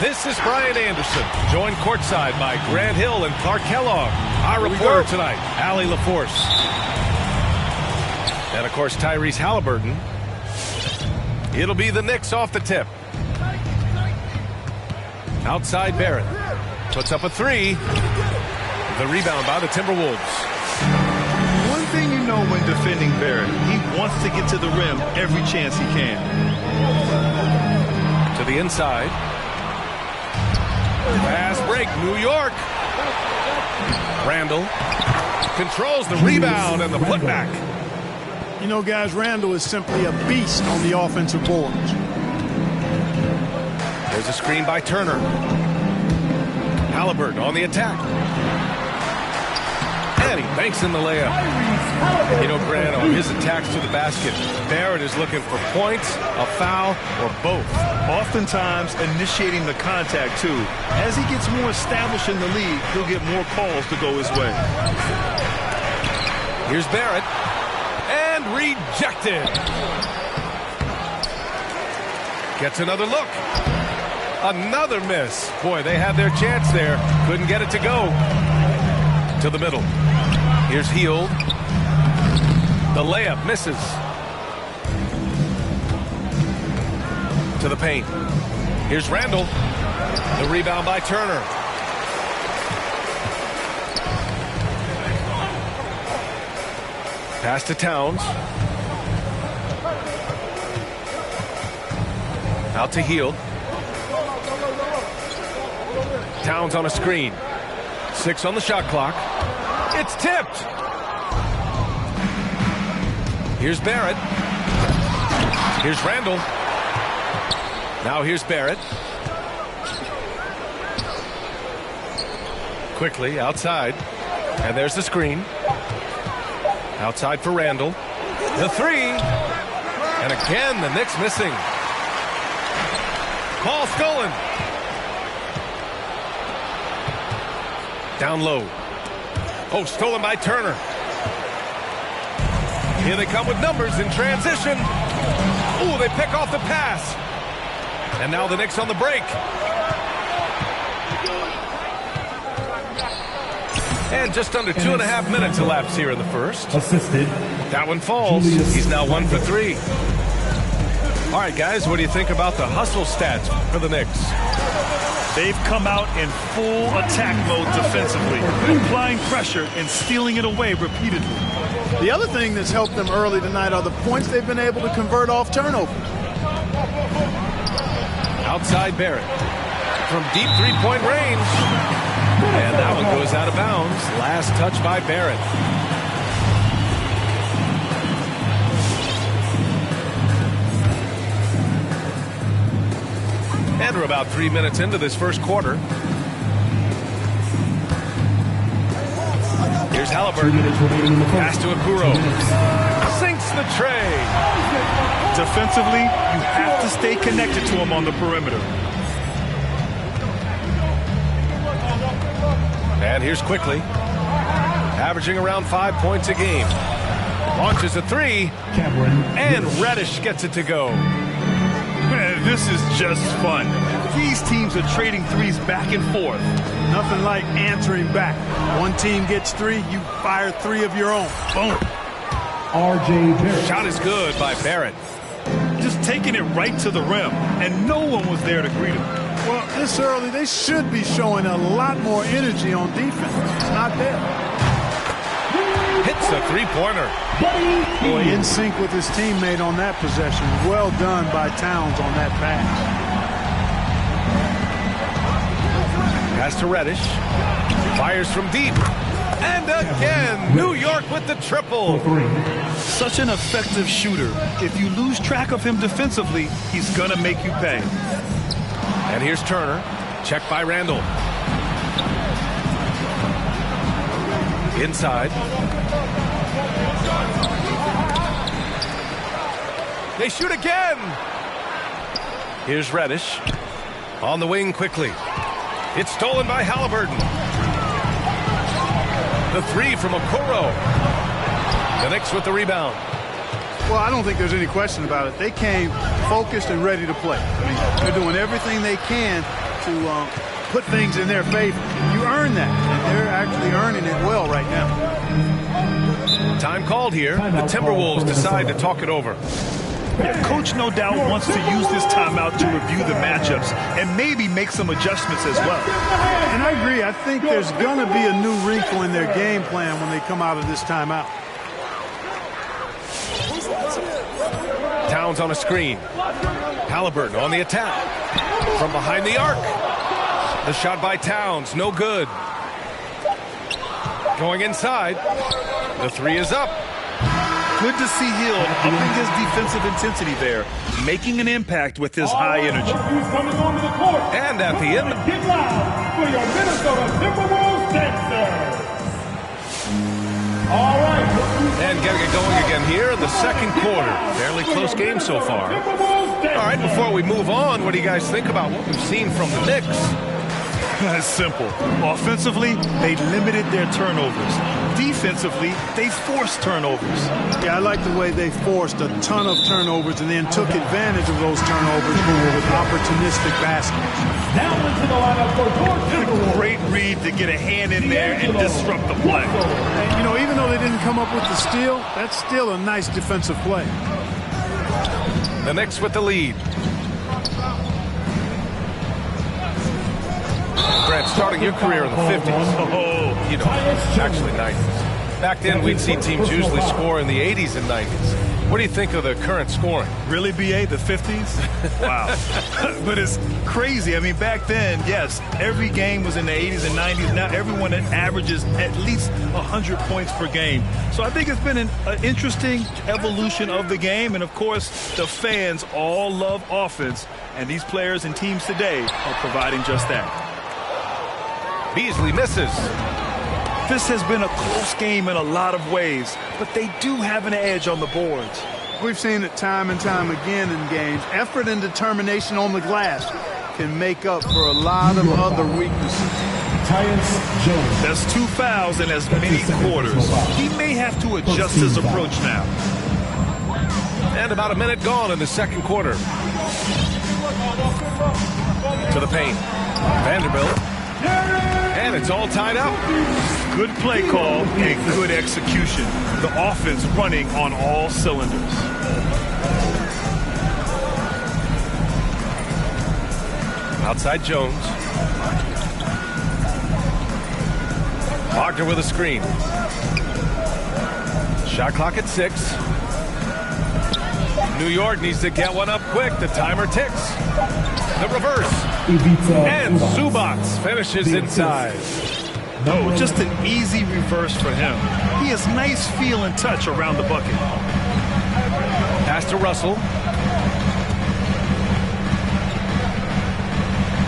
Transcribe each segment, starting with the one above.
This is Brian Anderson, joined courtside by Grant Hill and Clark Kellogg. Our reporter tonight, Allie LaForce. And, of course, Tyrese Halliburton. It'll be the Knicks off the tip. Outside Barrett. Puts up a three. The rebound by the Timberwolves. One thing you know when defending Barrett, he wants to get to the rim every chance he can. To the inside. Fast break, New York. Randall controls the rebound and the putback. You know, guys, Randall is simply a beast on the offensive boards. There's a screen by Turner. Halliburton on the attack. And he banks in the layup. You know, Grant, on his attacks to the basket, Barrett is looking for points, a foul, or both. Oftentimes initiating the contact, too. As he gets more established in the league, he'll get more calls to go his way. Here's Barrett. And rejected. Gets another look. Another miss. Boy, they had their chance there. Couldn't get it to go. To the middle. Here's Hield. The layup misses. To the paint. Here's Randall. The rebound by Turner. Pass to Towns. Out to Hield. Towns on a screen. 6 on the shot clock. It's tipped. Here's Barrett. Here's Randall. Now here's Barrett. Quickly outside. And there's the screen. Outside for Randall. The three. And again, the Knicks missing. Ball stolen. Down low. Oh, stolen by Turner. Here they come with numbers in transition. Ooh, they pick off the pass. And now the Knicks on the break. And just under 2.5 minutes elapsed here in the first. Assisted. That one falls. He's now 1 for 3. All right, guys, what do you think about the hustle stats for the Knicks? They've come out in full attack mode defensively, applying pressure and stealing it away repeatedly. The other thing that's helped them early tonight are the points they've been able to convert off turnovers. Outside Barrett. From deep three-point range. And that one goes out of bounds. Last touch by Barrett. And we're about 3 minutes into this first quarter. Here's Halliburton. Pass to Okoro. Sinks the tray. Defensively, you have to stay connected to him on the perimeter. And here's Quickly. Averaging around 5 points a game. Launches a three. And Reddish gets it to go. Man, this is just fun. These teams are trading threes back and forth. Nothing like answering back. One team gets 3, you fire 3 of your own. Boom. R.J. Barrett. Shot is good by Barrett. Just taking it right to the rim, and no one was there to greet him. Well, this early, they should be showing a lot more energy on defense. It's not there. Hits a three-pointer. Boy, in sync with his teammate on that possession. Well done by Towns on that pass. Pass to Reddish. Fires from deep. And again, New York with the triple. Such an effective shooter. If you lose track of him defensively, he's going to make you pay. And here's Turner. Checked by Randall. Inside. They shoot again. Here's Reddish. On the wing quickly. It's stolen by Halliburton. The three from Okoro. The Knicks with the rebound. Well, I don't think there's any question about it. They came focused and ready to play. I mean, they're doing everything they can to put things in their favor. You earn that, and they're actually earning it well right now. Time called here. The Timberwolves decide to talk it over. Yeah, Coach no doubt wants to use this timeout to review the matchups and maybe make some adjustments as well. And I agree. I think there's going to be a new wrinkle in their game plan when they come out of this timeout. Towns on a screen. Halliburton on the attack. From behind the arc. The shot by Towns, no good. Going inside. The three is up. Good to see Hill upping his defensive intensity there, making an impact with his high energy. And at the end, Get loud for your Minnesota Timberwolves dancers. All right. and getting it going again here in the second quarter. Fairly close game so far. All right, before we move on, what do you guys think about what we've seen from the Knicks? That's simple. Offensively, they limited their turnovers. Defensively, they forced turnovers. Yeah, I like the way they forced a ton of turnovers and then took advantage of those turnovers with opportunistic baskets. Now into the lineup for your Timberwolves. Great read to get a hand in there and disrupt the play. And, you know, even though they didn't come up with the steal, that's still a nice defensive play. The Knicks with the lead. Grant, starting your career in the 50s. You know, actually 90s. Back then, we'd see teams usually score in the 80s and 90s. What do you think of the current scoring? Really, BA, the 50s? Wow. But it's crazy. I mean, back then, yes, every game was in the 80s and 90s. Now everyone averages at least 100 points per game. So I think it's been an interesting evolution of the game. And, of course, the fans all love offense. And these players and teams today are providing just that. Beasley misses. This has been a close game in a lot of ways, but they do have an edge on the boards. We've seen it time and time again in games. Effort and determination on the glass can make up for a lot of other weaknesses. Tyus Jones. That's 2 fouls in as many quarters. He may have to adjust his approach now. And about a minute gone in the second quarter. To the paint. Vanderbilt. And it's all tied up. Good play call and good execution. The offense running on all cylinders. Outside Jones. Wagner with a screen. Shot clock at 6. New York needs to get one up quick. The timer ticks. The reverse. And Zubac finishes inside. No, just an easy reverse for him. He has nice feel and touch around the bucket. Pass to Russell.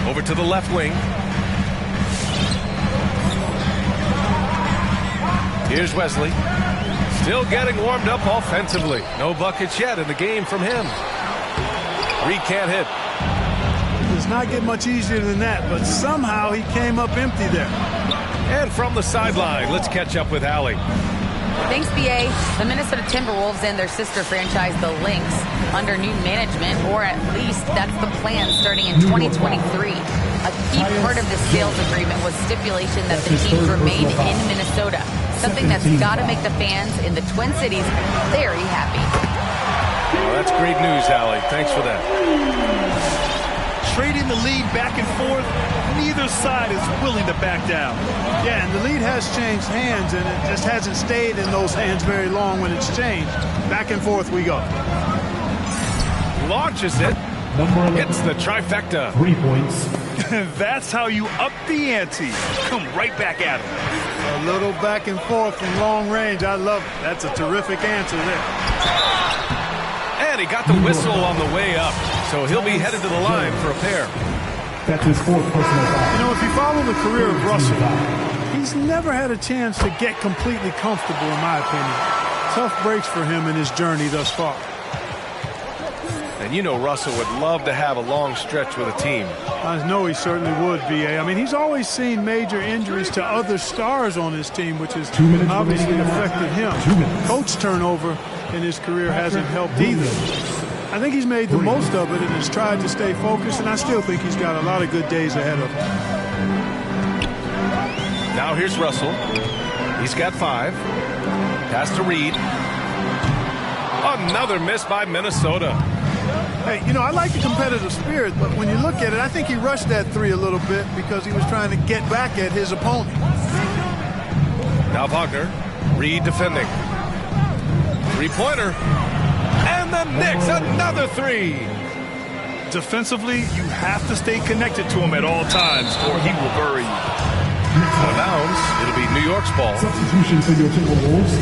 Over to the left wing. Here's Wesley. Still getting warmed up offensively. No buckets yet in the game from him. Reed can't hit. It does not get much easier than that, but somehow he came up empty there. And from the sideline, let's catch up with Allie. Thanks, BA. The Minnesota Timberwolves and their sister franchise, the Lynx, under new management, or at least that's the plan starting in 2023. A key part of the sales agreement was stipulation that the teams remain in Minnesota, something that's got to make the fans in the Twin Cities very happy. Well, that's great news, Allie. Thanks for that. Trading the lead back and forth, neither side is willing to back down. Yeah, and the lead has changed hands, and it just hasn't stayed in those hands very long when it's changed. Back and forth we go. Launches it. Hits the trifecta. 3 points. That's how you up the ante. Come right back at him. A little back and forth from long range. I love it. That's a terrific answer there. And he got the whistle on the way up, so he'll be headed to the line for a pair. That's his 4th personal foul. You know, if you follow the career of Russell, he's never had a chance to get completely comfortable, in my opinion. Tough breaks for him in his journey thus far. And you know Russell would love to have a long stretch with a team. I know he certainly would, B.A. I mean, he's always seen major injuries to other stars on his team, which has obviously affected him. 2 minutes. Coach turnover in his career hasn't helped either. I think he's made the most of it and has tried to stay focused, and I still think he's got a lot of good days ahead of him. Now here's Russell. He's got 5. Pass to Reed. Another miss by Minnesota. Hey, you know, I like the competitive spirit, but when you look at it, I think he rushed that 3 a little bit because he was trying to get back at his opponent. Now Wagner. Reed defending. 3-pointer. And the Knicks, another 3. Defensively, you have to stay connected to him at all times or he will bury you. Out of bounds. It'll be New York's ball. Substitution for your Timberwolves.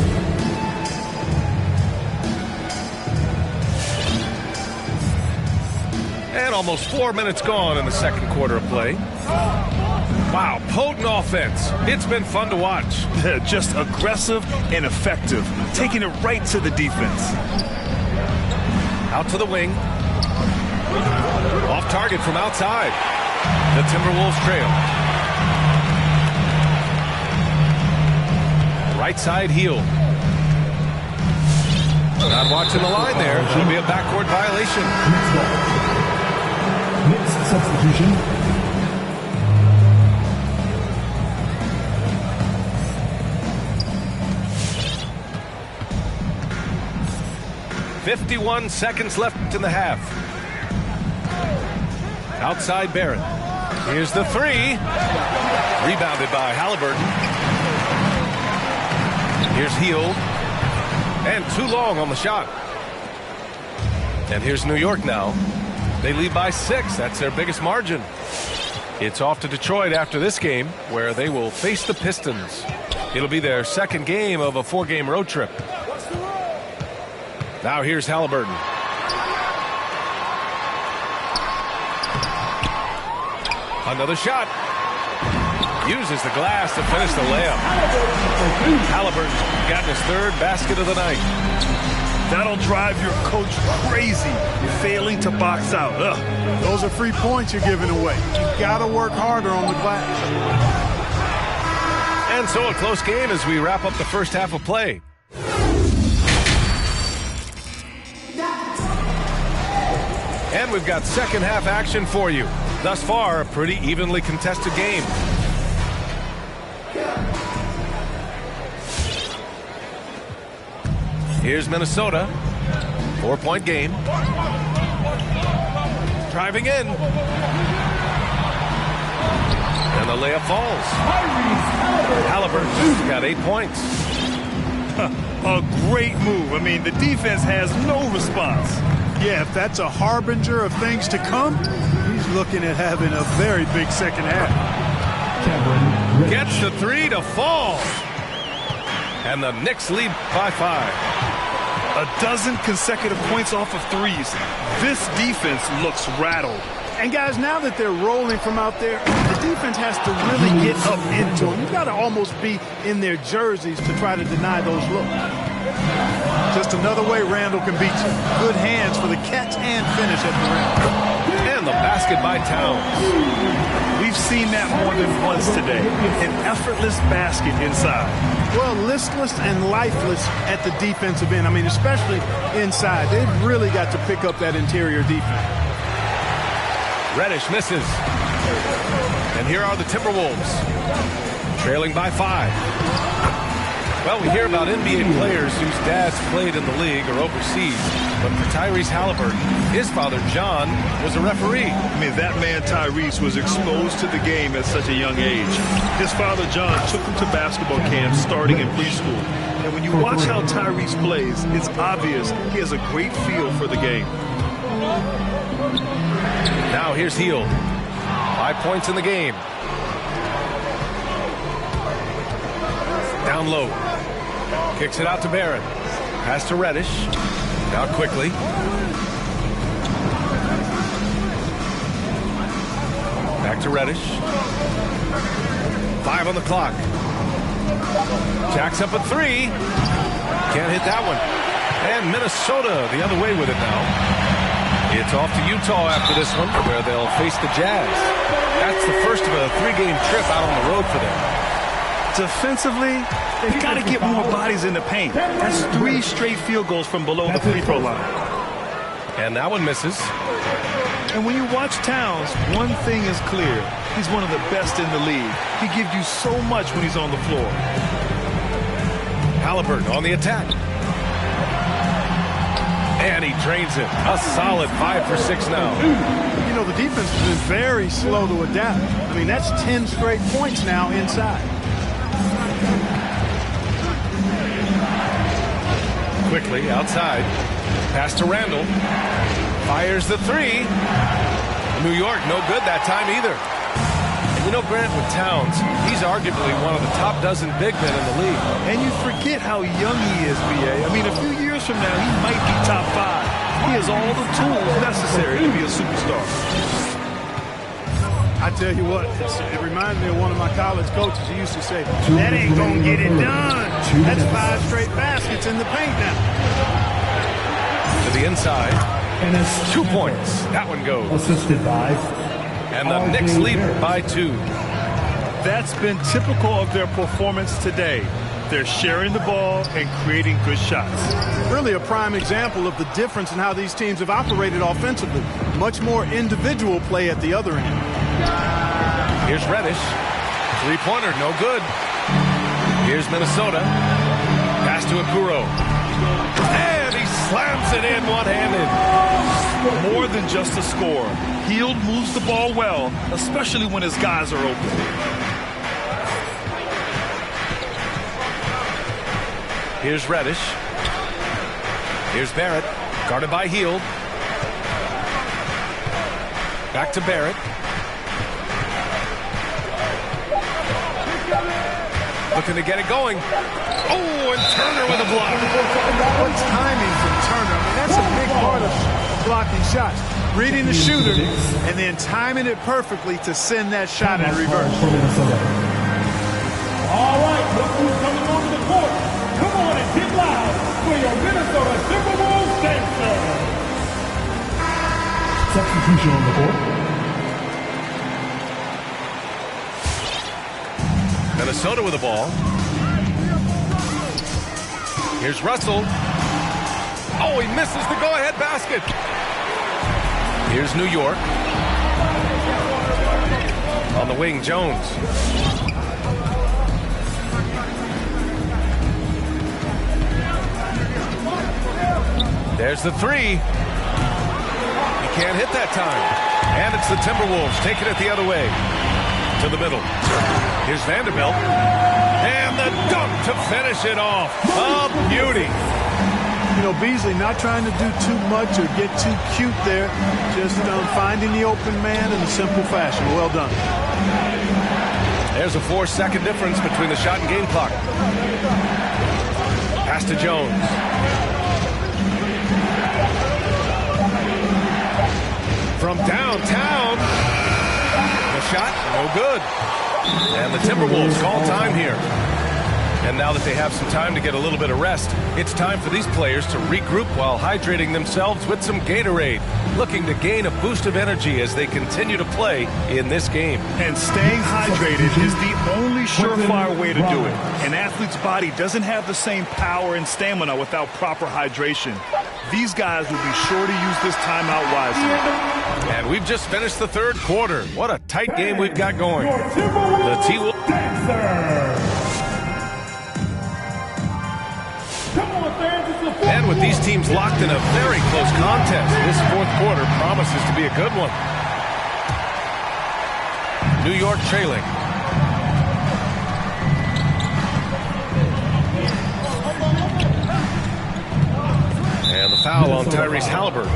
And almost 4 minutes gone in the second quarter of play. Wow, potent offense. It's been fun to watch. Just aggressive and effective, taking it right to the defense. Out to the wing. Off target from outside. The Timberwolves trail. Right side heel. Not watching the line there. It'll be a backcourt violation. Knicks substitution. .51 seconds left in the half. Outside Barrett. Here's the 3. Rebounded by Halliburton. Here's Hield. And too long on the shot. And here's New York now. They lead by 6. That's their biggest margin. It's off to Detroit after this game, where they will face the Pistons. It'll be their second game of a 4-game road trip. Now here's Halliburton. Another shot. Uses the glass to finish the layup. Halliburton's gotten his 3rd basket of the night. That'll drive your coach crazy, failing to box out. Ugh. Those are free points you're giving away. You've got to work harder on the glass. And so a close game as we wrap up the first half of play. And we've got second half action for you. Thus far, a pretty evenly contested game. Here's Minnesota. 4-point game. Driving in. And the layup falls. Halliburton's got 8 points. A great move. I mean, the defense has no response. Yeah, if that's a harbinger of things to come, he's looking at having a very big second half. Gets the 3 to fall. And the Knicks lead by 5. A dozen consecutive points off of threes. This defense looks rattled. And guys, now that they're rolling from out there, the defense has to really get up into them. You've got to almost be in their jerseys to try to deny those looks. Just another way Randall can beat you. Good hands for the catch and finish at the rim. And the basket by Towns. We've seen that more than once today. An effortless basket inside. Well, listless and lifeless at the defensive end. I mean, especially inside. They've really got to pick up that interior defense. Reddish misses. And here are the Timberwolves. Trailing by 5. Well, we hear about NBA players whose dads played in the league or overseas. But for Tyrese Halliburton, his father, John, was a referee. I mean, that man, Tyrese, was exposed to the game at such a young age. His father, John, took him to basketball camps starting in preschool. And when you watch how Tyrese plays, it's obvious he has a great feel for the game. Now here's Hield. 5 points in the game. Down low. Kicks it out to Barrett. Pass to Reddish. Now quickly. Back to Reddish. 5 on the clock. Jacks up a 3. Can't hit that one. And Minnesota the other way with it now. It's off to Utah after this one, where they'll face the Jazz. That's the first of a 3-game trip out on the road for them. Defensively, they've got to get more bodies in the paint. That's 3 straight field goals from below the free throw line. And that one misses. And when you watch Towns, one thing is clear. He's one of the best in the league. He gives you so much when he's on the floor. Halliburton on the attack. And he drains it. A solid 5 for 6 now. You know, the defense has been very slow to adapt. I mean, that's 10 straight points now inside. Quickly outside. Pass to Randall. Fires the three. New York, no good that time either. And you know, Grant, with Towns, he's arguably one of the top dozen big men in the league. And you forget how young he is, B.A. I mean, a few years from now, he might be top 5. He has all the tools necessary to be a superstar. I tell you what, it reminds me of one of my college coaches. He used to say, that ain't going to get it done. That's 5 straight baskets in the paint now. To the inside. And it's 2 points. That one goes. Assisted by. And the Knicks lead by 2. That's been typical of their performance today. They're sharing the ball and creating good shots. Really a prime example of the difference in how these teams have operated offensively. Much more individual play at the other end. Here's Reddish. Three-pointer, no good. Here's Minnesota. Pass to Okoro. And he slams it in one-handed. More than just a score. Hield moves the ball well, especially when his guys are open. Here's Reddish. Here's Barrett. Guarded by Hield. Back to Barrett. Looking to get it going. Oh, and Turner with a block. What timing from Turner. I mean, that's a big part of blocking shots. Reading the shooter and then timing it perfectly to send that shot in reverse. All right, look who's coming onto the court. Come on and get loud for your Minnesota Timberwolves dancers. Substitution on the court. Minnesota with the ball. Here's Russell. Oh, he misses the go-ahead basket. Here's New York. On the wing, Jones. There's the three. He can't hit that time. And it's the Timberwolves taking it the other way. To the middle. Here's Vanderbilt. And the dunk to finish it off. A beauty. You know, Beasley not trying to do too much or get too cute there. Just finding the open man in a simple fashion. Well done. There's a 4-second difference between the shot and game clock. Pass to Jones. From downtown. The shot, no good. And the Timberwolves call time here. And now that they have some time to get a little bit of rest, it's time for these players to regroup while hydrating themselves with some Gatorade, looking to gain a boost of energy as they continue to play in this game. And staying hydrated is the only surefire way to do it. An athlete's body doesn't have the same power and stamina without proper hydration. These guys will be sure to use this timeout wisely. And we've just finished the third quarter. What a tight game we've got going. The T-Wolves. And with these teams locked in a very close contest, this fourth quarter promises to be a good one. New York trailing. And the foul on Tyrese Halliburton.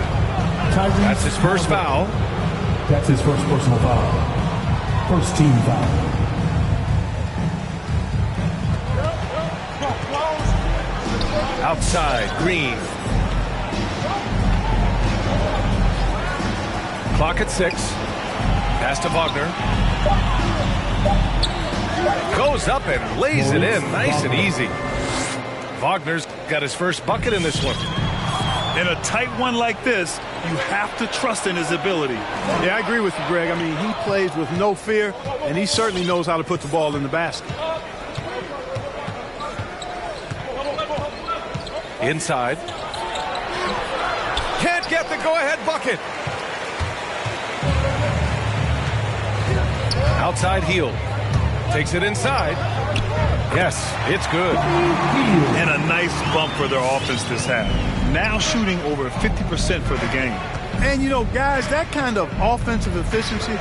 That's his first foul. That's his first personal foul. First team foul. Outside, Green. Clock at 6. Pass to Wagner. Goes up and lays it in nice and easy. Wagner's got his first bucket in this one. In a tight one like this, you have to trust in his ability. Yeah, I agree with you, Greg. I mean, he plays with no fear, and he certainly knows how to put the ball in the basket. Inside. Can't get the go-ahead bucket. Outside heel. Takes it inside. Yes, it's good. And a nice bump for their offense this half. Now shooting over 50% for the game. And, you know, guys, that kind of offensive efficiency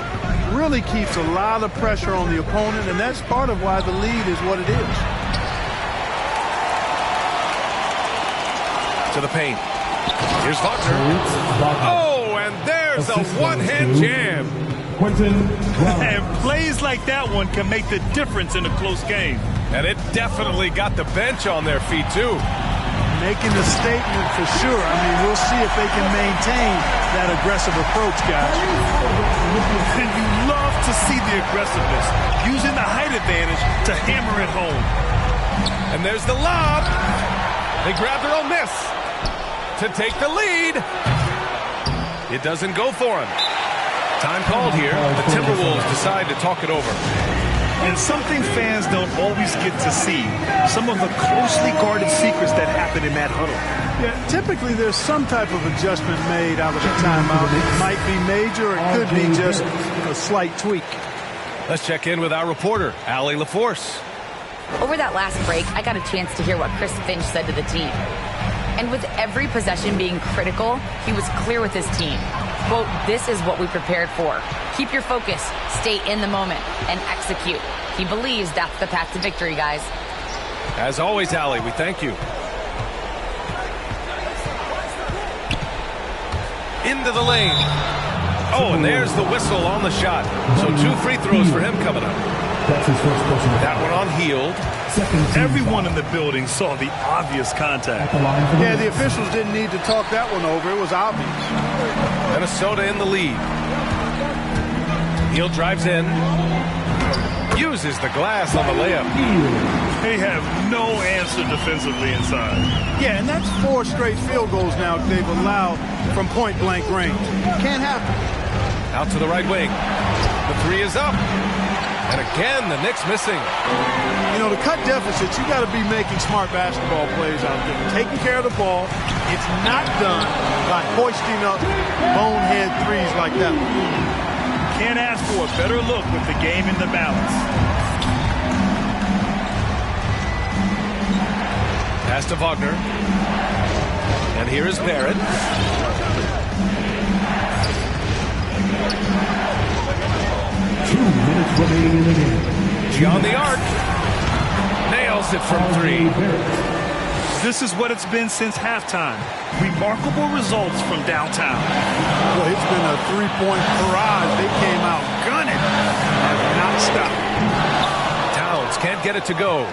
really keeps a lot of pressure on the opponent, and that's part of why the lead is what it is. To the paint. Here's Wagner. Oh, and there's a one-hand jam. And plays like that one can make the difference in a close game. And it definitely got the bench on their feet, too. Making a statement for sure. I mean, we'll see if they can maintain that aggressive approach, guys. And you love to see the aggressiveness, using the height advantage to hammer it home. And there's the lob. They grab their own miss to take the lead. It doesn't go for him. Time called here. The Timberwolves decide to talk it over. And something fans don't always get to see, some of the closely guarded secrets that happen in that huddle. Yeah, typically there's some type of adjustment made out of a timeout. It might be major, or it could be just a slight tweak. Let's check in with our reporter, Allie LaForce. Over that last break, I got a chance to hear what Chris Finch said to the team. And with every possession being critical, he was clear with his team. Quote, "This is what we prepared for. Keep your focus, stay in the moment, and execute." He believes that's the path to victory, guys. As always, Allie, we thank you. Into the lane. Oh, and there's the whistle on the shot. So 2 free throws for him coming up. That's his first personal. That one on Hield. Everyone in the building saw the obvious contact. Yeah, the officials didn't need to talk that one over. It was obvious. Minnesota in the lead. Hield drives in. Uses the glass on the layup. They have no answer defensively inside. Yeah, and that's 4 straight field goals now they've allowed from point-blank range. Can't happen. Out to the right wing. The 3 is up. And again, the Knicks missing. You know, to cut deficits, you got to be making smart basketball plays out there. Taking care of the ball. It's not done by hoisting up bonehead threes like that one. Can't ask for a better look with the game in the balance. Pass to Wagner. And here is Barrett. Beyond the arc. Nails it from 3. This is what it's been since halftime. Remarkable results from downtown. Well, it's been a 3-point barrage. They came out gunning. Have not stopped. Towns can't get it to go.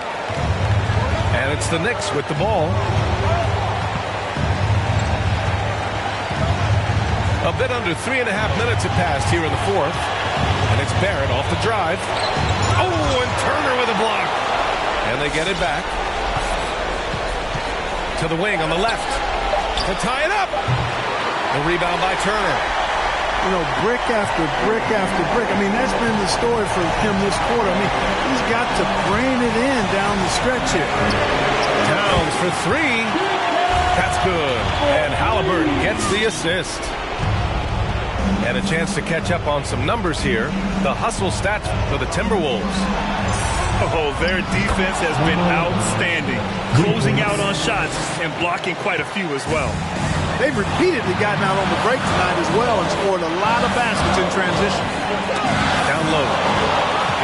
And it's the Knicks with the ball. A bit under 3.5 minutes have passed here in the 4th. And it's Barrett off the drive. Oh, and Turner with a block. And they get it back. To the wing on the left. To tie it up. The rebound by Turner. You know, brick after brick after brick. I mean, that's been the story for him this quarter. I mean, he's got to brain it in down the stretch here. Towns for 3. That's good. And Halliburton gets the assist. And a chance to catch up on some numbers here. The hustle stats for the Timberwolves. Oh, their defense has been outstanding, closing out on shots and blocking quite a few as well. They've repeatedly gotten out on the break tonight as well and scored a lot of baskets in transition. Down low.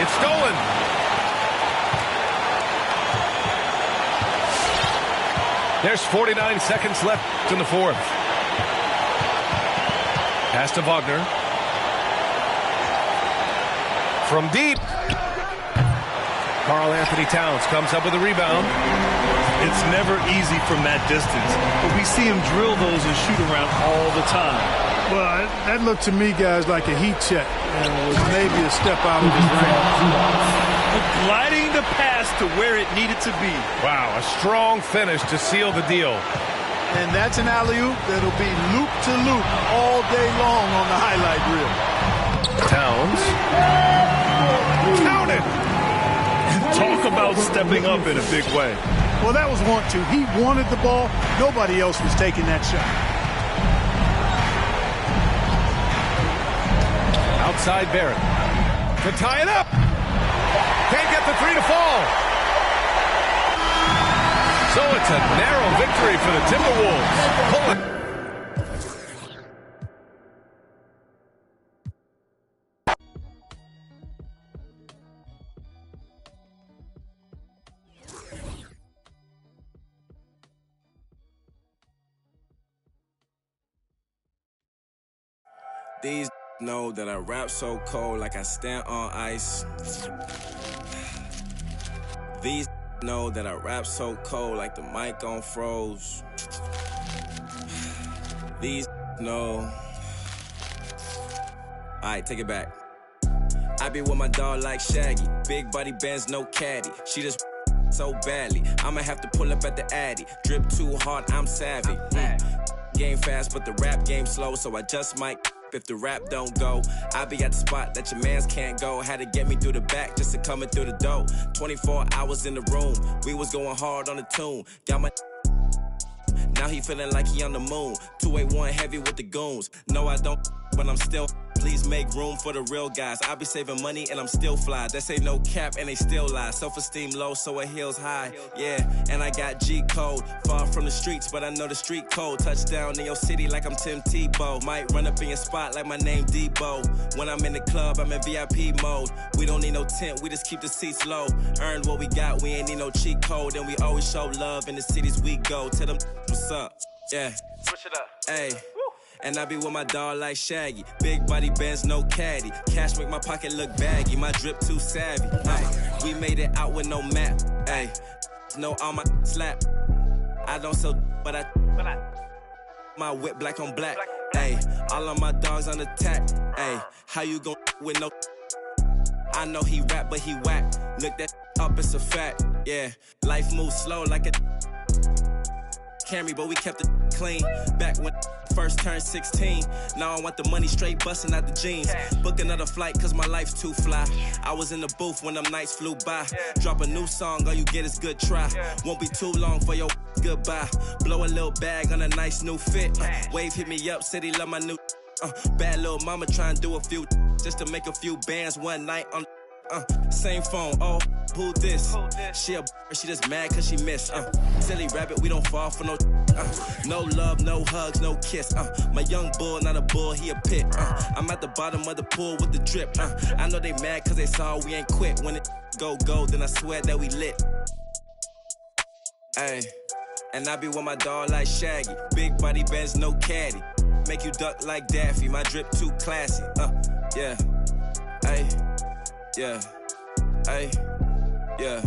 It's stolen. There's 49 seconds left in the 4th. Pass to Wagner. From deep. Karl Anthony Towns comes up with a rebound. It's never easy from that distance, but we see him drill those and shoot around all the time. Well, that looked to me, guys, like a heat check. And it was maybe a step out of his range. Gliding the pass to where it needed to be. Wow, a strong finish to seal the deal. And that's an alley-oop that'll be loop to loop all day long on the highlight reel. Towns. Count it! Talk about stepping up in a big way. Well, that was want to. He wanted the ball. Nobody else was taking that shot. outside Barrett. To tie it up. Can't get the three to fall. So it's a narrow victory for the Timberwolves. Pull it. These know that I rap so cold like I stand on ice. These know that I rap so cold like the mic on froze. These know. Alright, take it back. I be with my dog like Shaggy. Big body bands, no caddy. She just so badly. I'ma have to pull up at the Addy. Drip too hard, I'm savvy. Game fast, but the rap game slow, so I just might. If the rap don't go, I be at the spot that your mans can't go. Had to get me through the back just to coming through the door. 24 hours in the room, we was going hard on the tune. Got my now he feeling like he on the moon. 281 heavy with the goons. No, I don't, but I'm still. Please make room for the real guys. I be saving money and I'm still fly. They say no cap and they still lie. Self-esteem low, so it heels high. Yeah, and I got G-code. Far from the streets, but I know the street code. Touchdown in your city like I'm Tim Tebow. Might run up in your spot like my name Debo. When I'm in the club, I'm in VIP mode. We don't need no tent, we just keep the seats low. Earn what we got, we ain't need no cheat code. And we always show love in the cities we go. Tell them what's up, yeah. Switch it up, ayy. And I be with my dog like Shaggy. Big body bands, no caddy. Cash make my pocket look baggy. My drip too savvy. We made it out with no map. Ay, no on my slap. I don't sell, but I my whip black on black. Ay, all of my dogs on attack. Ay, how you gon' with no? I know he rap, but he whack. Look that up, it's a fact. Yeah, life moves slow like a Camry, but we kept it clean. Back when first turned 16. Now I want the money straight busting out the jeans. Book another flight cause my life's too fly. I was in the booth when them nights flew by. Drop a new song, all you get is good try. Won't be too long for your goodbye. Blow a little bag on a nice new fit. Wave hit me up, said he love my new bad little mama trying to do a few just to make a few bands one night on same phone, oh, who this? She just mad cause she missed, silly rabbit, we don't fall for no, no love, no hugs, no kiss, my young bull, not a bull, he a pit, I'm at the bottom of the pool with the drip, I know they mad cause they saw we ain't quit, when it go, then I swear that we lit, ayy, and I be with my dog like Shaggy, big body bands, no caddy, make you duck like Daffy, my drip too classy, yeah, ayy. Yeah, ay, yeah.